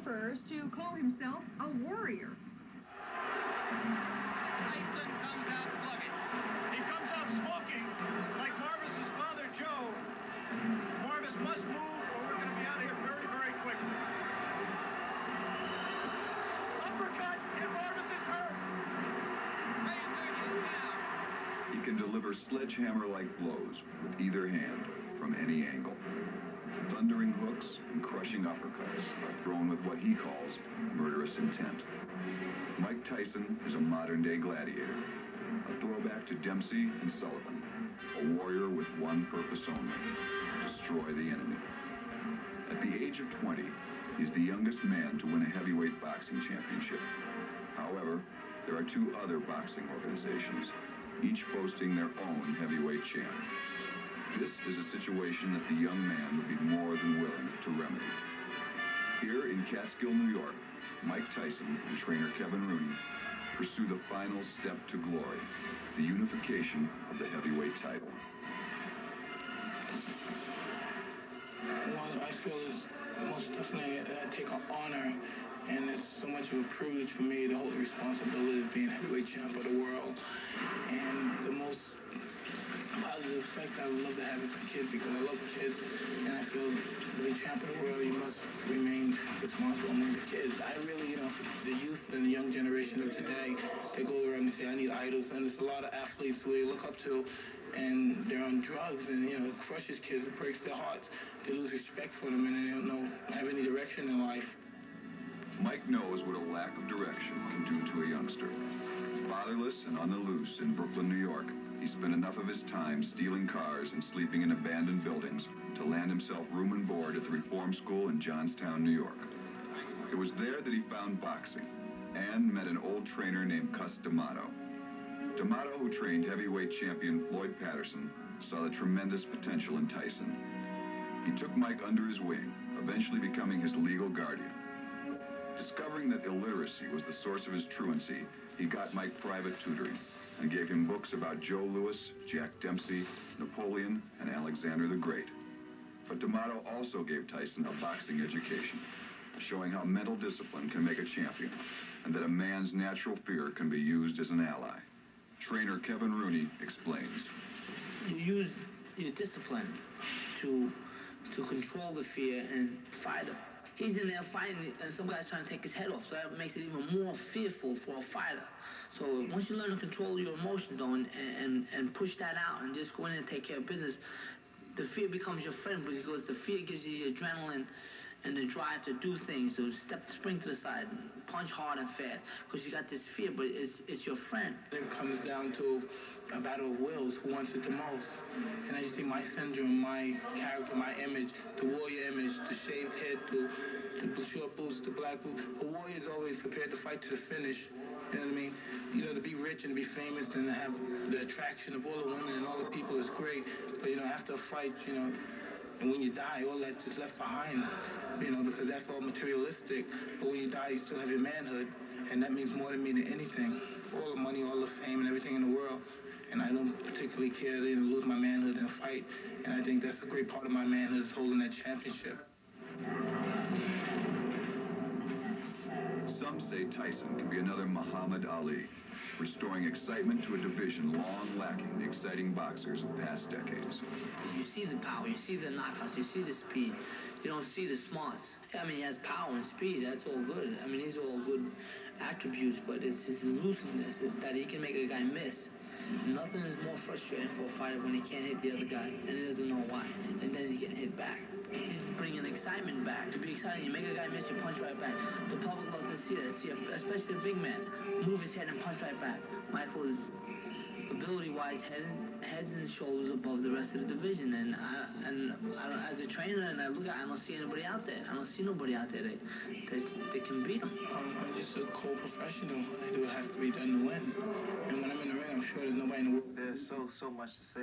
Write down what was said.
prefers to call himself a warrior. Tyson comes out slugging. He comes out smoking like Marvis's father, Joe. Marvis must move or we're going to be out of here very, very quickly. Uppercut, and Marvis is hurt. Tyson is down. He can deliver sledgehammer-like blows with either hand from any angle. Thundering hooks and crushing uppercuts are thrown with what he calls murderous intent. Mike Tyson is a modern-day gladiator, a throwback to Dempsey and Sullivan, a warrior with one purpose only: destroy the enemy. At the age of 20, he's the youngest man to win a heavyweight boxing championship. However, there are two other boxing organizations, each boasting their own heavyweight champ. This is a situation that the young man would be more than willing to remedy. Here in Catskill, New York, Mike Tyson and trainer Kevin Rooney pursue the final step to glory, the unification of the heavyweight title. What I feel is most definitely I take an honor, and it's so much of a privilege for me to hold the responsibility of being heavyweight champ of the world. And the most positive effect I would love to have is for kids, because I love kids, and I feel to be champ of the world, you must remain responsible among the kids. I really, the youth and the young generation of today, they go around and say, I need idols, and there's a lot of athletes who they look up to, and they're on drugs, and, it crushes kids, it breaks their hearts. They lose respect for them, and they don't have any direction in life. Mike knows what a lack of direction can do to a youngster. Fatherless and on the loose in Brooklyn, New York, he spent enough of his time stealing cars and sleeping in abandoned buildings to land himself room and board at the Reform School in Johnstown, New York. It was there that he found boxing and met an old trainer named Cus D'Amato. D'Amato, who trained heavyweight champion Floyd Patterson, saw the tremendous potential in Tyson. He took Mike under his wing, eventually becoming his legal guardian. Discovering that illiteracy was the source of his truancy, he got Mike private tutoring and gave him books about Joe Louis, Jack Dempsey, Napoleon, and Alexander the Great. But D'Amato also gave Tyson a boxing education, showing how mental discipline can make a champion, and that a man's natural fear can be used as an ally. Trainer Kevin Rooney explains. You use your discipline to control the fear and fight him. He's in there fighting, and some guy's trying to take his head off, so that makes it even more fearful for a fighter. So once you learn to control your emotions, though, and push that out and just go in and take care of business, the fear becomes your friend, because the fear gives you the adrenaline and the drive to do things, so spring to the side, punch hard and fast, because you got this fear, but it's your friend. It comes down to a battle of wills, who wants it the most. And as you see, my syndrome, my character, my image, the warrior image, the shaved head, the short boots, the black boots. A warrior is always prepared to fight to the finish. You know what I mean? To be rich and be famous and to have the attraction of all the women and all the people is great. But, after a fight, and when you die, all that's just left behind, because that's all materialistic. But when you die, you still have your manhood, and that means more to me than anything. All the money, all the fame, and everything in the world. And I don't particularly care to lose my manhood in a fight. And I think that's a great part of my manhood, is holding that championship. Some say Tyson can be another Muhammad Ali, restoring excitement to a division long lacking the exciting boxers of past decades. You see the power, you see the knockouts, you see the speed. You don't see the smarts. He has power and speed, that's all good. These are all good attributes, but it's his elusiveness, it's that he can make a guy miss. Nothing is more frustrating for a fighter when he can't hit the other guy, and he doesn't know why, and then he's getting hit back. He's bringing excitement back. To be exciting, you make a guy miss, you punch right back. The public loves to see that, especially a big man. Move his head and punch right back. Michael is, ability-wise, heads and shoulders above the rest of the division, and as a trainer, and I don't see anybody out there. I don't see nobody out there that can beat him. I'm just a co-professional. I do what has to be done to win. And when I'm in the ring, I'm sure there's nobody in the world. There's so much to say.